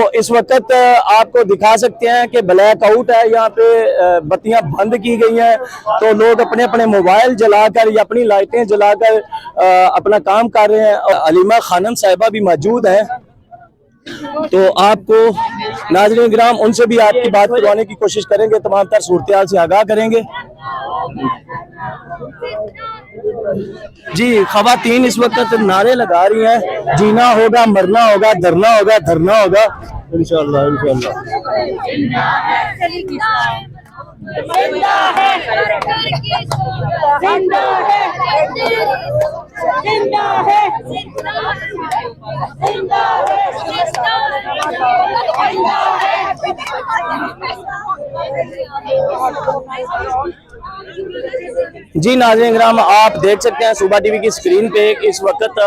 तो इस वक्त आपको दिखा सकते हैं कि ब्लैक आउट है, यहाँ पे बत्तियां बंद की गई हैं। तो लोग अपने अपने मोबाइल जलाकर या अपनी लाइटें जलाकर अपना काम कर रहे हैं। अलीमा खानम साहिबा भी मौजूद हैं, तो आपको नाज़रीन किराम उनसे भी आपकी बात करवाने की कोशिश करेंगे, तमाम तर सूरत हाल से आगाह करेंगे। जी, खवातीन इस वक्त नारे लगा रही हैं, जीना होगा, मरना होगा, धरना होगा, धरना होगा, इंशाअल्लाह इंशाअल्लाह। जी नाज़रीन किराम, आप देख सकते हैं सुबह टीवी की स्क्रीन पे इस वक्त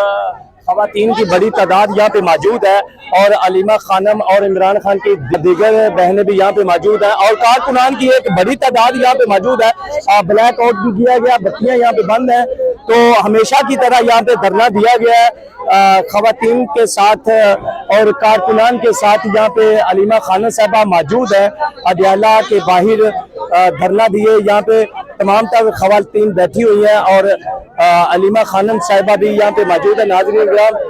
खवातीन की बड़ी तादाद यहाँ पे मौजूद है और अलीमा खानम और इमरान खान की दीगर बहनें भी यहाँ पे मौजूद हैं और कारकुनान की एक बड़ी तादाद यहाँ पे मौजूद है। ब्लैक आउट भी किया गया, बत्तियां यहाँ पे बंद हैं, तो हमेशा की तरह यहाँ पे धरना दिया गया है खवातीन के साथ और कारकुनान के साथ। यहाँ पे अलीमा खानम साहबा मौजूद है, अडयाला के बाहर धरना दिए, यहाँ पे तमाम तर खवातीन बैठी हुई हैं और अलीमा खानम साहिबा भी यहाँ पे मौजूद है। नाज़रीन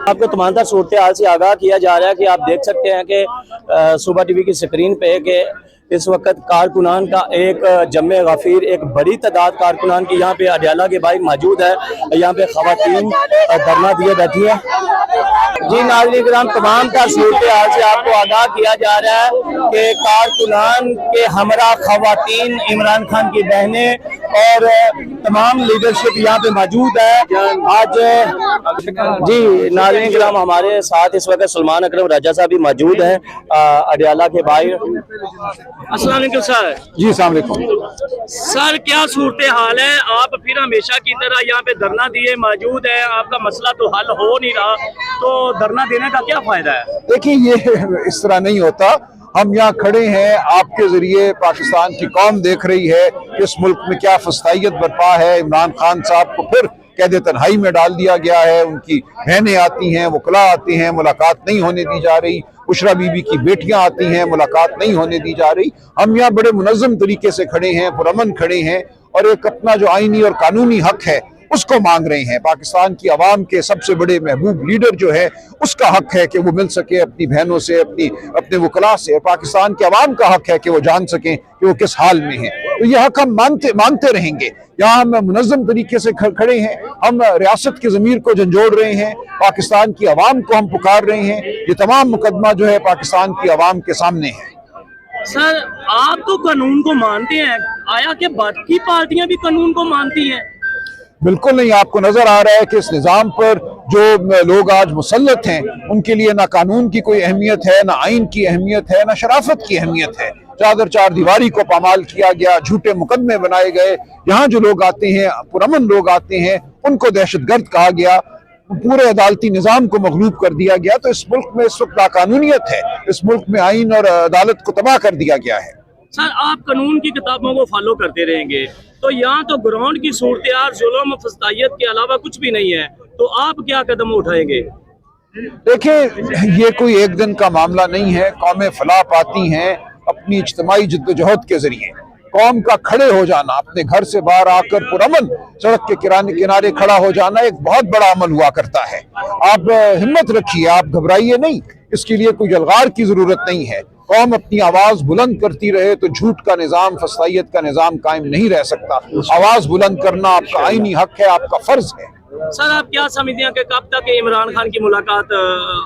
आपको तमाम तर सूरत हाल से आगाह किया जा रहा है कि आप देख सकते हैं कि सुबह टीवी की स्क्रीन पे कि इस वक्त कारकुनान का एक जम्मे गफीर, एक बड़ी तादाद कारकुनान की यहाँ पे अडयाला के बाहर मौजूद है। यहाँ पे खवातीन धरना दिए बैठी है। जी नाज़रीन किराम, तमाम का सूरत हाल से आपको आगाह किया जा रहा है कि कारकुनान के हमरा खवातीन, इमरान खान की बहनें और तमाम लीडरशिप यहाँ पे मौजूद है आज। जी नाज़रीन किराम, हमारे साथ इस वक्त सलमान अकरम राजा साहब भी मौजूद हैं अडयाला के बाहर। अस्सलाम वालेकुम सर। जी अस्सलाम वालेकुम सर, क्या सूरत हाल है? आप फिर हमेशा की तरह यहाँ पे धरना दिए मौजूद है, आपका मसला तो हल हो नहीं रहा, तो धरना देने का क्या फायदा है? देखिए, ये इस तरह नहीं होता। हम यहाँ खड़े हैं, आपके जरिए पाकिस्तान की कौम देख रही है कि इस मुल्क में क्या फसादियत बर्पा है। इमरान खान साहब को फिर कैद तन्हाई में डाल दिया गया है, उनकी बहनें आती हैं, वकला आती हैं, मुलाकात नहीं होने दी जा रही, बुशरा बीबी की बेटियां आती हैं, मुलाकात नहीं होने दी जा रही। हम यहाँ बड़े मुनज़्ज़म तरीके से खड़े हैं, पुरअमन खड़े हैं और एक अपना जो आईनी और कानूनी हक है उसको मांग रहे हैं। पाकिस्तान की आवाम के सबसे बड़े महबूब लीडर जो है उसका हक है कि वो मिल सके अपनी बहनों से, अपने वकला से। पाकिस्तान के आवाम का हक है कि वो जान सकें कि वो किस हाल में है। तो ये हक हम मानते रहेंगे। यहाँ हम मुनज़्ज़म तरीके से खड़े हैं, हम रियासत की ज़मीर को झंझोड़ रहे हैं, पाकिस्तान की आवाम को हम पुकार रहे हैं। ये तमाम मुकदमा जो है पाकिस्तान की आवाम के सामने है। सर, आप तो कानून को मानते हैं, आया कि बाकी पार्टियां भी कानून को मानती हैं? बिल्कुल नहीं। आपको नजर आ रहा है कि इस निज़ाम पर जो लोग आज मुसल्लत हैं उनके लिए ना कानून की कोई अहमियत है, ना आइन की अहमियत है, ना शराफत की अहमियत है। चादर चार दीवारी को पामाल किया गया, झूठे मुकदमे बनाए गए। यहाँ जो लोग आते हैं, पुरअमन लोग आते हैं, उनको दहशतगर्द कहा गया, पूरे अदालती निज़ाम को मगलूब कर दिया गया। तो इस मुल्क में इस वक्त नाकानूनियत है, इस मुल्क में आइन और अदालत को तबाह कर दिया गया है। सर, आप कानून की किताबों को फॉलो करते रहेंगे, तो यहाँ तो ग्राउंड की सूरत जुल्म फसादियत के अलावा कुछ भी नहीं है, तो आप क्या कदम उठाएंगे? देखिए, ये कोई एक दिन का मामला नहीं है। कौमें फलाह पाती हैं अपनी इज्तिमाई जद्दोजहद के जरिए। कौम का खड़े हो जाना, अपने घर से बाहर आकर पुरअमन सड़क के किनारे खड़ा हो जाना एक बहुत बड़ा अमल हुआ करता है। आप हिम्मत रखिए, आप घबराइए नहीं। इसके लिए कोई जलगार की जरूरत नहीं है। कौम अपनी आवाज बुलंद करती रहे तो झूठ का निजाम, फसादियत का निजाम कायम नहीं रह सकता। आवाज बुलंद करना आपका आईनी हक है, आपका फर्ज है। सर, आप क्या समझते हैं कि कब तक इमरान खान की मुलाकात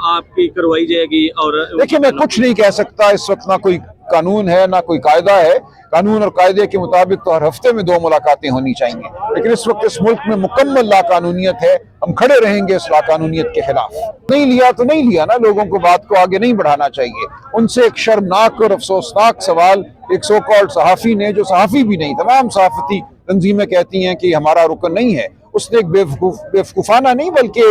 आपकी करवाई जाएगी? और देखिए, मैं कुछ नहीं कह सकता। इस वक्त ना कोई कानून है, ना कोई कायदा है। कानून और कायदे के मुताबिक तो हर हफ्ते में 2 मुलाकातें होनी चाहिए, लेकिन इस वक्त इस मुल्क में मुकम्मल लाकानूनियत है। हम खड़े रहेंगे इस लाकानूनियत के खिलाफ। नहीं लिया तो नहीं लिया ना, लोगों को बात को आगे नहीं बढ़ाना चाहिए। उनसे एक शर्मनाक और अफसोसनाक सवाल एक सो कॉल्ड सहाफ़ी ने, जो सहाफ़ी भी नहीं, तमाम सहाफ़ती तंजीमें कहती हैं कि हमारा रुकन नहीं है, उसने एक बेवकूफ़ाना नहीं बल्कि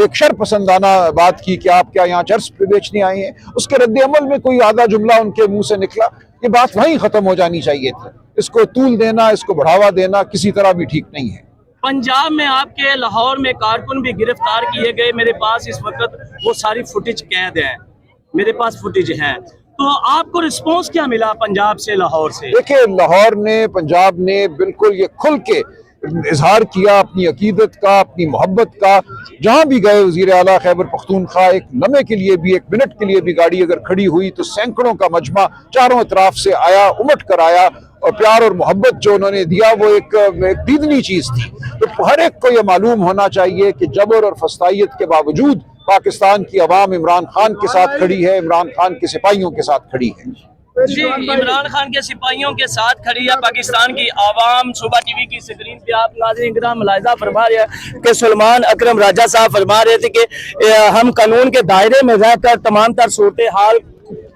एक शरपसंदाना बात की कि आप क्या यहाँ चर्च पे बेचने आए हैं। उसके रद्द अमल में कोई आधा जुमला उनके मुंह से निकला, ये बात वहीं खत्म हो जानी चाहिए थी। इसको तूल देना, इसको बढ़ावा देना किसी तरह भी ठीक नहीं है। पंजाब में आपके लाहौर में कारकुन भी गिरफ्तार किए गए, मेरे पास इस वक्त वो सारी फुटेज कैद है। मेरे पास फुटेज है। तो आपको रिस्पॉन्स क्या मिला पंजाब से, लाहौर से? देखिए, लाहौर ने, पंजाब ने बिल्कुल ये खुल के इजहार किया अपनी अकीदत का, अपनी मोहब्बत का। जहां भी गए वज़ीर आला खैबर पख्तूनख्वा, एक लम्हे के लिए भी, एक मिनट के लिए भी गाड़ी अगर खड़ी हुई तो सैकड़ों का मजमा चारों तरफ से आया, उमट कर आया। और प्यार और मोहब्बत जो उन्होंने दिया वो एक दीदनी चीज थी। तो हर एक को यह मालूम होना चाहिए कि जबर और फस्तायत के बावजूद पाकिस्तान की अवाम इमरान खान के साथ खड़ी है, इमरान खान के सिपाहियों के साथ खड़ी है। जी, इमरान खान के सिपाहियों के साथ खड़ी है पाकिस्तान की आवाम। सुबह टीवी की स्क्रीन पे आप नाज़रीन किराम मुलाहिज़ा फरमा रहे हैं कि सुलेमान अकरम राजा साहब फरमा रहे थे कि हम कानून के दायरे में रहकर तमाम तर सूरत हाल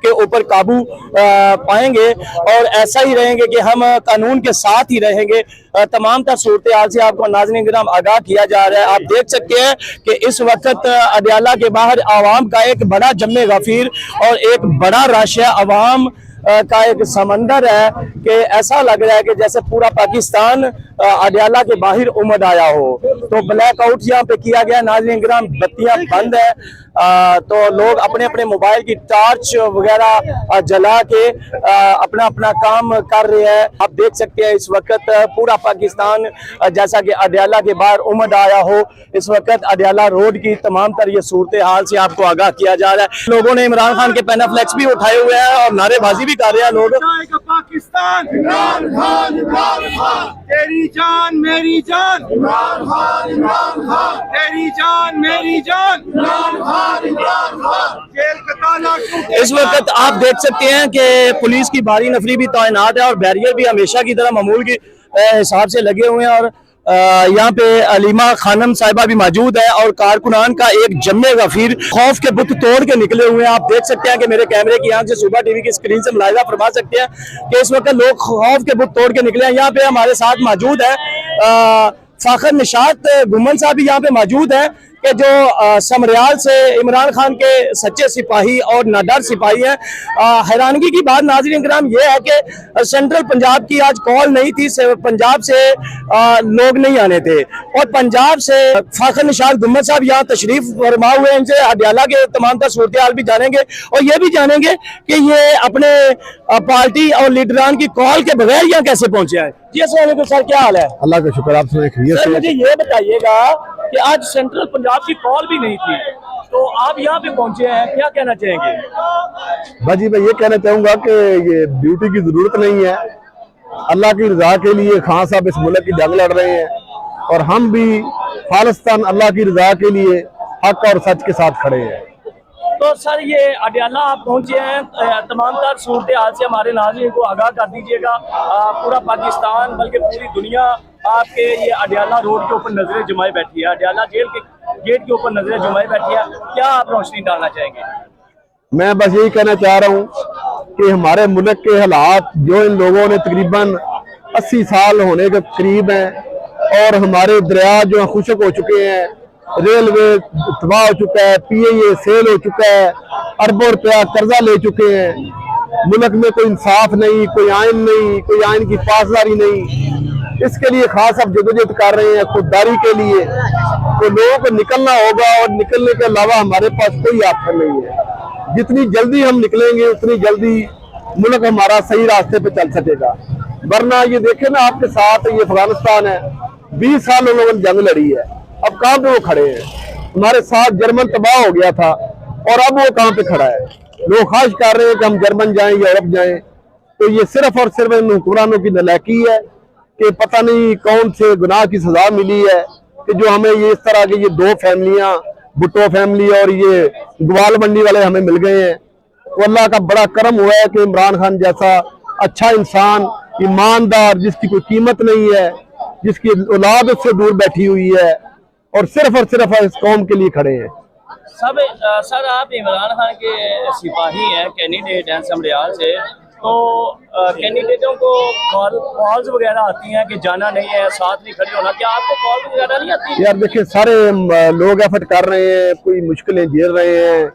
के ऊपर काबू पाएंगे और ऐसा ही रहेंगे कि हम कानून के साथ ही रहेंगे। तमाम तर सूरत हाल से आपको नाज़रीन किराम आगाह किया जा रहा है। आप देख सकते हैं कि इस वक्त अडियाला के बाहर आवाम का एक बड़ा जम्मे गफीर और एक बड़ा रश है, आवाम का एक समंदर है कि ऐसा लग रहा है कि जैसे पूरा पाकिस्तान अडियाला के बाहर उमड़ आया हो। तो ब्लैकआउट यहाँ पे किया गया नाज़रीन किराम, बत्तियां बंद है। तो लोग अपने अपने मोबाइल की टॉर्च वगैरह जला के अपना अपना काम कर रहे हैं। आप देख सकते हैं इस वक्त पूरा पाकिस्तान जैसा कि अडियाला के बाहर उमड़ आया हो। इस वक्त अडियाला रोड की तमाम तर ये सूरत हाल से आपको आगाह किया जा रहा है। लोगों ने इमरान खान के पेनाफ्लेक्स भी उठाए हुए हैं और नारेबाजी भी कर रहे हैं लोग। पाकिस्तान इमरान खान, इमरान खान, तेरी जान मेरी जान, इमरान खान, इमरान खान, तेरी जान मेरी जान, इमरान खान, इमरान खान, जेल का ताला टूटे। इस वक्त आप देख सकते हैं कि पुलिस की भारी नफरी भी तैनात है और बैरियर भी हमेशा की तरह मामूल के हिसाब से लगे हुए हैं। और यहाँ पे अलीमा खानम साहिबा भी मौजूद है और कारकुनान का एक जम्मे गफीर खौफ के बुत तोड़ के निकले हुए हैं। आप देख सकते हैं कि मेरे कैमरे की आंख से सुबह टीवी की स्क्रीन से मुलाहिजा फरमा सकते हैं कि इस वक्त लोग खौफ के बुत तोड़ के निकले हैं। यहाँ पे हमारे साथ मौजूद है फाखर निशात गुमन साहब भी यहाँ पे मौजूद है कि जो समरियाल से इमरान खान के सच्चे सिपाही और नाडर सिपाही हैं। हैरानगी की बात नाज़रीन किराम ये है कि सेंट्रल पंजाब की आज कॉल नहीं थी, पंजाब से लोग नहीं आने थे और पंजाब से फाखर निशात गुम्मद साहब यहाँ तशरीफ फरमा हुए हैं। इनसे अडियाला के तमाम तर सूरत हाल भी जानेंगे और ये भी जानेंगे कि ये अपने पार्टी और लीडरान की कॉल के बगैर यहाँ कैसे पहुंचे हैं। जी अस्सलाम वालेकुम सर, क्या हाल है? अल्लाह का शुक्र, आप सुने खैरियत सर से। मुझे ये बताइएगा कि आज सेंट्रल पंजाब की कॉल भी नहीं थी तो आप यहाँ पे पहुंचे हैं, क्या कहना चाहेंगे? बस जी मैं ये कहना चाहूंगा कि ये ड्यूटी की जरूरत नहीं है। अल्लाह की रजा के लिए खान साहब इस मुल्क की जंग लड़ रहे हैं और हम भी खालिस्तान अल्लाह की रजा के लिए हक और सच के साथ खड़े हैं। तो सर ये अडियाला आप पहुंचे हैं, तमाम तर सूरत हाल से हमारे नाज़रीन को आगाह कर दीजिएगा। पूरा पाकिस्तान बल्कि पूरी दुनिया आपके ये अडियाला रोड के ऊपर नजरें जमाए बैठी है, अडियाला जेल के गेट के ऊपर नजरें जमाए बैठी है। क्या आप रोशनी डालना चाहेंगे? मैं बस यही कहना चाह रहा हूँ कि हमारे मुल्क के हालात जो इन लोगों ने तकरीबन 80 साल होने के करीब हैं और हमारे दरिया जो है खुशक हो चुके हैं, रेलवे तबाह हो चुका है, PIA सेल हो चुका है, अरबों रुपया कर्जा ले चुके हैं, मुल्क में कोई इंसाफ नहीं, कोई आइन नहीं, कोई आइन की पासदारी नहीं। इसके लिए खास अब जदोजहद कर रहे हैं खुददारी के लिए। तो लोगों को निकलना होगा और निकलने के अलावा हमारे पास कोई ऑप्शन नहीं है। जितनी जल्दी हम निकलेंगे उतनी जल्दी मुल्क हमारा सही रास्ते पे चल सकेगा। वरना ये देखे ना आपके साथ ये अफगानिस्तान है, 20 साल उन लोगों ने जंग लड़ी है, अब कहाँ पे वो खड़े हैं? हमारे साथ जर्मन तबाह हो गया था और अब वो कहाँ पे खड़ा है? लोग ख्वाहिश कर रहे हैं कि हम जर्मन जाएं, यूरोप जाएं। तो ये सिर्फ और सिर्फ इन हुक्मरानों की नालायकी है कि पता नहीं कौन से गुनाह की सजा मिली है कि जो हमें ये इस तरह की ये दो फैमिलियां, भुट्टो फैमिली और ये ग्वाल मंडी वाले हमें मिल गए हैं। तो अल्लाह का बड़ा करम हुआ है कि इमरान खान जैसा अच्छा इंसान, ईमानदार, जिसकी कोई कीमत नहीं है, जिसकी औलाद उससे दूर बैठी हुई है और सिर्फ इस कौम के लिए खड़े हैं। सर आप इमरान खान के सिपाही हैं, कैंडिडेट हैं समरियाल से, तो कैंडिडेटों को कॉल्स वगैरह आती हैं कि जाना नहीं है, साथ नहीं खड़े होना, क्या आपको कॉल वगैरह नहीं आती? यार देखिए, सारे लोग एफर्ट कर रहे हैं, कोई मुश्किलें झेल रहे हैं।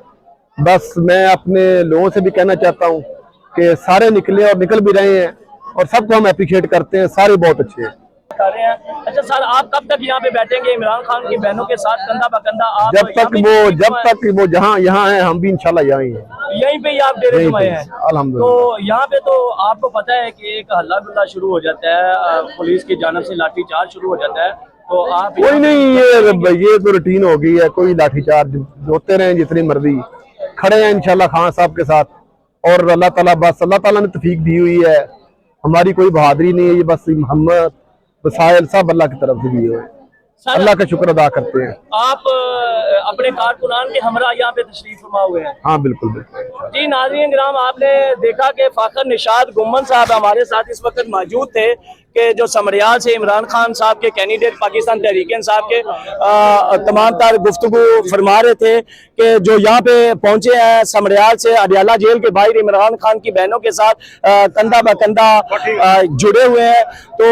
बस मैं अपने लोगों से भी कहना चाहता हूँ कि सारे निकले और निकल भी रहे हैं और सबको हम अप्रिशिएट करते हैं, सारे बहुत अच्छे हैं। कर रहे हैं। अच्छा सर, आप कब तक यहाँ पे बैठेंगे इमरान खान की बहनों के साथ कंधा बकंधा? आप जब तक वो जहाँ यहाँ है हम भी इंशाल्लाह यहाँ ही हैं। यहीं पे ही आप डेरे जमाए हैं? अल्हम्दुलिल्लाह। तो यहाँ पे तो आपको पता है कि एक हल्ला गुल्ला शुरू हो जाता है, पुलिस की जानब से लाठीचार्ज शुरू हो जाता है, तो आप कोई नहीं, ये तो रूटीन हो गई है, कोई लाठीचार्ज होते रहे जितनी मर्जी, खड़े हैं इंशाल्लाह खान साहब के साथ। और अल्लाह ताला ने तौफीक दी हुई है, हमारी कोई बहादुरी नहीं है, ये बस मोहम्मद वसाइल सब अल्लाह की तरफ से दिए हुए, अल्लाह का शुक्र अदा करते हैं। आप अपने कारकुनान के हमरा यहाँ पे तशरीफ फरमा हुए हैं? हाँ बिल्कुल बिल्कुल। जी नाज़रीन किराम, आपने देखा कि फाखर निशाद गुम्मन साहब हमारे साथ इस वक्त मौजूद थे कि जो समरियाल से इमरान खान साहब के कैंडिडेट पाकिस्तान तहरीक इंसाफ के तमाम तार गुफ्तगू फरमा रहे थे कि जो यहाँ पे पहुंचे हैं समरियाल से अडियाला जेल के बाहर इमरान खान की बहनों के साथ कंधा ब कंधा जुड़े हुए हैं। तो